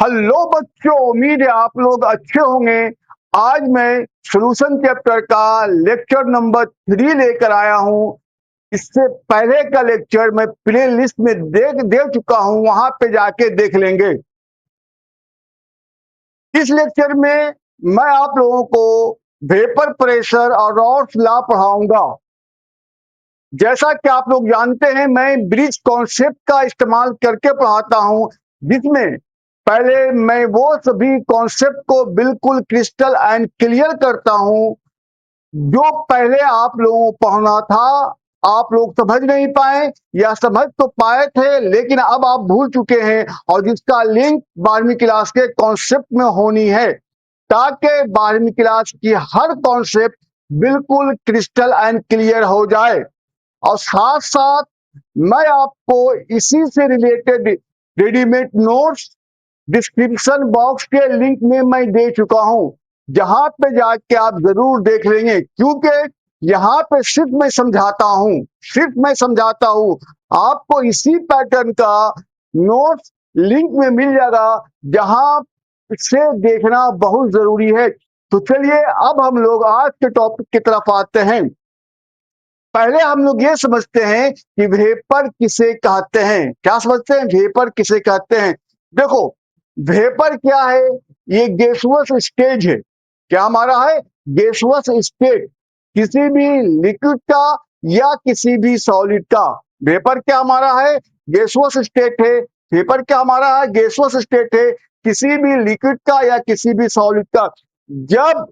Hello बच्चों, उम्मीद है आप लोग अच्छे होंगे। आज मैं सॉल्यूशन चैप्टर का लेक्चर नंबर 3 लेकर आया हूं। इससे पहले का लेक्चर मैं प्ले लिस्ट में दे चुका हूं, वहां पे जाके देख लेंगे। इस लेक्चर में मैं आप लोगों को वेपर प्रेशर और रॉल्स लॉ पढ़ाऊंगा। जैसा कि आप लोग जानते हैं, मैं ब्रिज कॉन्सेप्ट का इस्तेमाल करके पढ़ाता हूं, जिसमें पहले मैं वो सभी कॉन्सेप्ट को बिल्कुल क्रिस्टल एंड क्लियर करता हूं जो पहले आप लोगों को पढ़ना था। आप लोग समझ नहीं पाए या समझ तो पाए थे, लेकिन अब आप भूल चुके हैं, और जिसका लिंक 12वीं क्लास के कॉन्सेप्ट में होनी है, ताकि 12वीं क्लास की हर कॉन्सेप्ट बिल्कुल क्रिस्टल एंड क्लियर हो जाए। और साथ साथ मैं आपको इसी से related readymade notes description box के लिंक में मैं दे चुका हूं, जहां पे जाके आप जरूर देख लेंगे, क्योंकि यहाँ पे सिर्फ मैं समझाता हूं। आपको इसी पैटर्न का नोट्स लिंक में मिल जाएगा, जहां से देखना बहुत जरूरी है। तो चलिए अब हम लोग आज के टॉपिक की तरफ आते हैं। पहले हम लोग ये समझते हैं कि वेपर किसे कहते हैं। क्या समझते हैं? वेपर किसे कहते हैं। देखो, वेपर क्या है? ये गैसुअस स्टेज है। क्या हमारा है? गैसुअस स्टेट, किसी भी लिक्विड का या किसी भी सॉलिड का। वेपर क्या हमारा है? गैसुअस स्टेट है। वेपर क्या हमारा है? गैसुअस स्टेट है, किसी भी लिक्विड का या किसी भी सॉलिड का। जब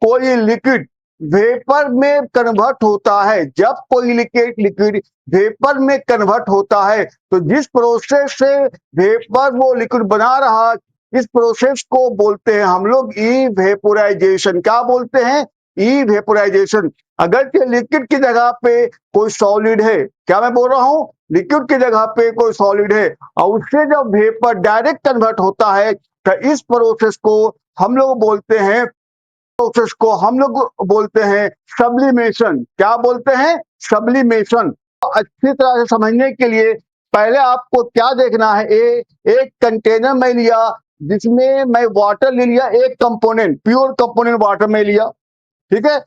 कोई लिक्विड वेपर में कन्वर्ट होता है, जब कोई लिक्विड वेपर में कन्वर्ट होता है, तो जिस प्रोसेस से वेपर वो लिक्विड बना रहा, इस प्रोसेस को बोलते हैं हम लोग ई वेपोराइजेशन। क्या बोलते हैं? ई वेपोराइजेशन। अगर के लिक्विड की जगह पे कोई सॉलिड है, क्या मैं बोल रहा हूं? लिक्विड की जगह पे कोई सॉलिड है और उससे जब वेपर डायरेक्ट कन्वर्ट होता है, तो इस प्रोसेस को हम लोग बोलते हैं, प्रोसेस को हम लोग बोलते हैं सब्लिमेशन। क्या बोलते हैं? सब्लिमेशन। अच्छी तरह से समझने के लिए पहले आपको क्या देखना है, एक कंटेनर में लिया, जिसमें मैं वाटर ले लिया, एक कंपोनेंट, प्योर कंपोनेंट वाटर में लिया, ठीक है।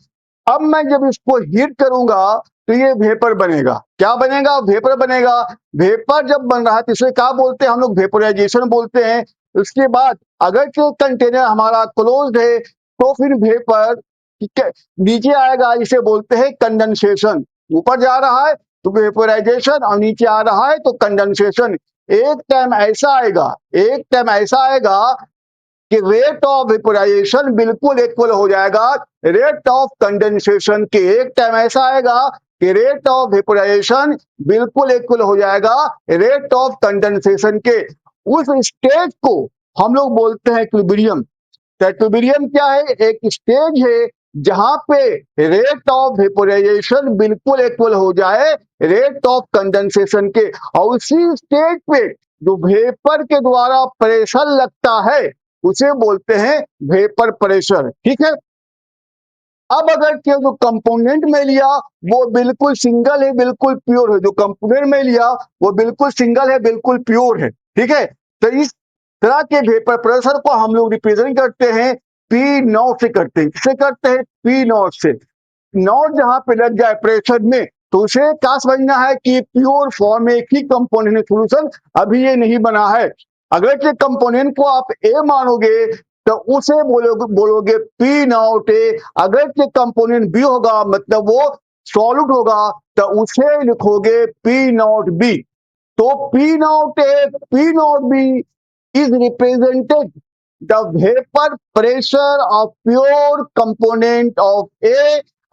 अब मैं जब इसको हीट करूंगा तो ये वेपर बनेगा। क्या बनेगा? वेपर बनेगा। वेपर जब बन रहा है तो इसे क्या बोलते हैं हम लोग? वेपोराइजेशन बोलते हैं। उसके बाद अगर जो कंटेनर हमारा क्लोज्ड है, तो फिर वेपर नीचे आएगा, इसे बोलते हैं कंडेंसेशन। ऊपर जा रहा है तो वेपोराइजेशन, और नीचे आ रहा है तो कंडेंसेशन। एक टाइम ऐसा आएगा कि रेट ऑफ वेपोराइजेशन बिल्कुल इक्वल हो जाएगा रेट ऑफ कंडेंसेशन के। एक टाइम ऐसा आएगा कि रेट ऑफ वेपोराइजेशन बिल्कुल इक्वल हो जाएगा रेट ऑफ कंडेंसेशन के। उस स्टेज को हम लोग बोलते हैं इक्विलिब्रियम। इक्विलिब्रियम क्या है? एक स्टेज है जहां पे रेट ऑफ वेपोराइजेशन बिल्कुल इक्वल हो जाए रेट ऑफ कंडेंसेशन के, और उसी स्टेज पे जो वेपर के द्वारा प्रेशर लगता है उसे बोलते हैं वेपर प्रेशर, ठीक है। अब अगर के जो कंपोनेंट में लिया वो बिल्कुल सिंगल है, बिल्कुल प्योर है, जो कंपोनेंट में लिया वो बिल्कुल सिंगल है, बिल्कुल प्योर है, ठीक है। तो इस तरह के वेपर प्रेशर को हम लोग रिप्रेजेंट करते हैं पी नॉट से। करते हैं किससे? करते हैं पी नॉट से। नॉट जहां पे लग जाए प्रेशर में, तो उसे क्या समझना है कि प्योर फॉर्म में एक ही कंपोनेंट सोल्यूशन अभी ये नहीं बना है। अगर के कंपोनेंट को आप ए मानोगे तो उसे बोलोगे पी नॉट ए। अगर के कंपोनेंट बी होगा, मतलब वो सॉलिड होगा, तो उसे लिखोगे पी नॉट बी। तो P not a, P not be is represented the vapor pressure of pure component of A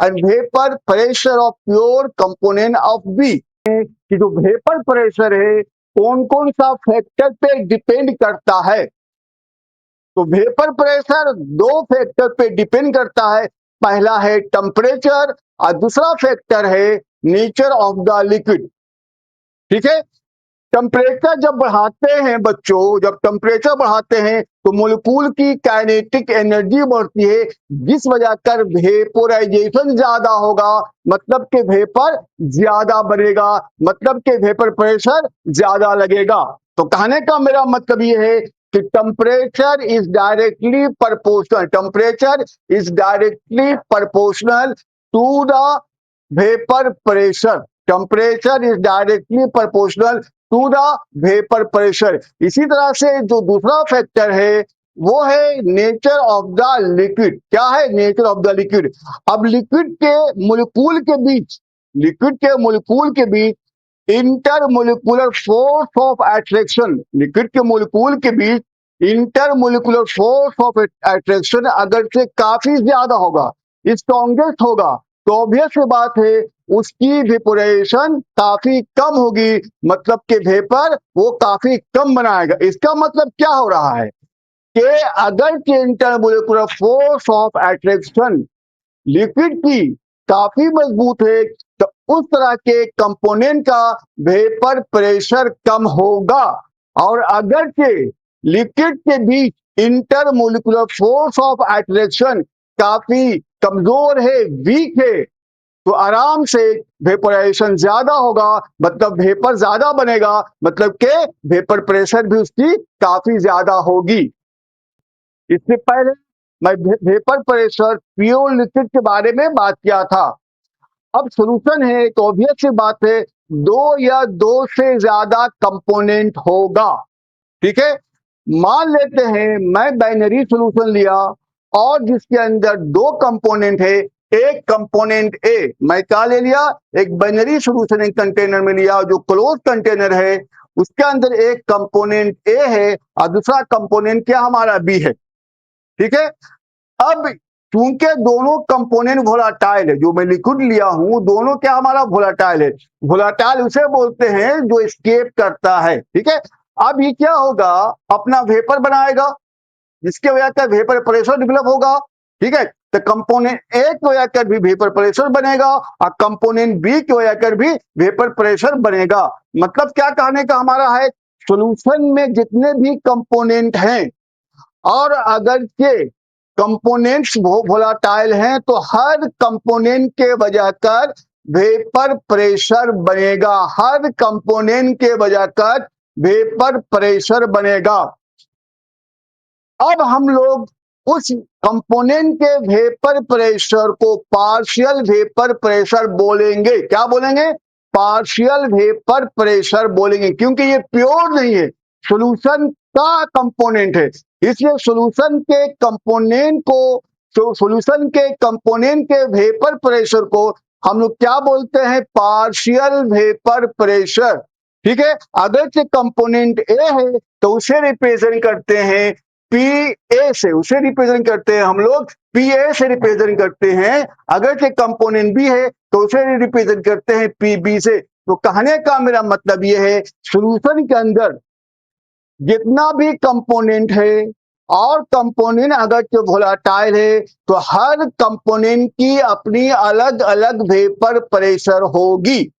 and vapor pressure of pure component of B। कि जो वेपर प्रेशर है कौन कौन सा फैक्टर पे डिपेंड करता है। तो वेपर प्रेशर दो फैक्टर पे डिपेंड करता है। पहला है टेम्परेचर और दूसरा फैक्टर है नेचर ऑफ द लिक्विड, ठीक है। टेम्परेचर जब बढ़ाते हैं बच्चों, जब टेम्परेचर बढ़ाते हैं तो मोलिक्यूल की काइनेटिक एनर्जी बढ़ती है, जिस वजह कर वेपोराइजेशन ज्यादा होगा, मतलब के वेपर ज्यादा बनेगा, मतलब के वेपर प्रेशर ज्यादा लगेगा। तो कहने का मेरा मतलब ये है कि temperature is directly proportional to the vapour pressure. Temperature is directly proportional to the vapour pressure. इसी तरह से जो दूसरा फैक्टर है वो है नेचर ऑफ द लिक्विड। क्या है नेचर ऑफ द लिक्विड? अब लिक्विड के मोलिक्यूल के बीच intermolecular force of attraction, liquid के मोलिक्यूल के बीच इंटरमोलिकुलर फोर्स ऑफ अट्रैक्शन अगर से काफी ज्यादा होगा, स्ट्रॉन्गेस्ट होगा, तो ऑब्वियस सी बात है उसकी वेपोराइजेशन काफी कम होगी, मतलब कि वेपर वो काफी कम बनाएगा। इसका मतलब क्या हो रहा है कि अगर के intermolecular force of attraction liquid की काफी मजबूत है तो उस तरह के कंपोनेंट का वेपर प्रेशर कम होगा। और अगर के लिक्विड के बीच इंटरमोलिकुलर फोर्स ऑफ अट्रैक्शन काफी कमजोर है, वीक है, तो आराम से वेपोराइजेशन ज्यादा होगा, मतलब वेपर ज्यादा बनेगा, मतलब के वेपर प्रेशर भी उसकी काफी ज्यादा होगी। इससे पहले मैं वेपर प्रेशर प्योर लिक्विड के बारे में बात किया था। अब सॉल्यूशन है तो ऑब्वियस सी बात है दो या दो से ज्यादा कंपोनेंट होगा। ठीक है, मान लेते हैं मैं बाइनरी सॉल्यूशन लिया और जिसके अंदर दो कंपोनेंट है, एक कंपोनेंट ए, मैं क्या ले लिया, एक बाइनरी सॉल्यूशन एक कंटेनर में लिया जो क्लोज कंटेनर है, उसके अंदर एक कंपोनेंट ए है और दूसरा कंपोनेंट क्या हमारा बी है। ठीक है, अब चूंकि दोनों कंपोनेंट वोलाटाइल है, जो मैं लिक्विड लिया हूं दोनों क्या हमारा वोलाटाइल है, वोलाटाइल उसे बोलते हैं जो एस्केप करता है। ठीक है, अब ये क्या होगा, अपना वेपर बनाएगा जिसके वजह से वेपर प्रेशर डेवलप होगा। ठीक है, तो कंपोनेंट ए की वजह कर भी वेपर प्रेशर बनेगा और कंपोनेंट बी की वजह कर भी वेपर प्रेशर बनेगा। मतलब क्या कहने का हमारा है, सॉल्यूशन में जितने भी कंपोनेंट हैं और अगर के कंपोनेंट्स वोलाटाइल हैं तो हर कंपोनेंट के वजह कर वेपर प्रेशर बनेगा, हर कंपोनेंट के वजह कर वेपर प्रेशर बनेगा। अब हम लोग उस कंपोनेंट के वेपर प्रेशर को पार्शियल वेपर प्रेशर बोलेंगे। क्या बोलेंगे, पार्शियल वेपर प्रेशर बोलेंगे, क्योंकि ये प्योर नहीं है, सॉल्यूशन का कंपोनेंट है, इसलिए सॉल्यूशन के कंपोनेंट के वेपर प्रेशर को हम लोग क्या बोलते हैं, पार्शियल वेपर प्रेशर। ठीक है, अगर से कंपोनेंट ए है तो उसे रिप्रेजेंट करते हैं पी ए से, उसे रिप्रेजेंट करते हैं हम लोग पी ए से रिप्रेजेंट करते हैं। अगर से कंपोनेंट बी है तो उसे रिप्रेजेंट करते हैं पी बी से। तो कहने का मेरा मतलब यह है सॉल्यूशन के अंदर जितना भी कंपोनेंट है और कंपोनेंट अगर जो वोलाटाइल है तो हर कंपोनेंट की अपनी अलग अलग वेपर प्रेशर होगी।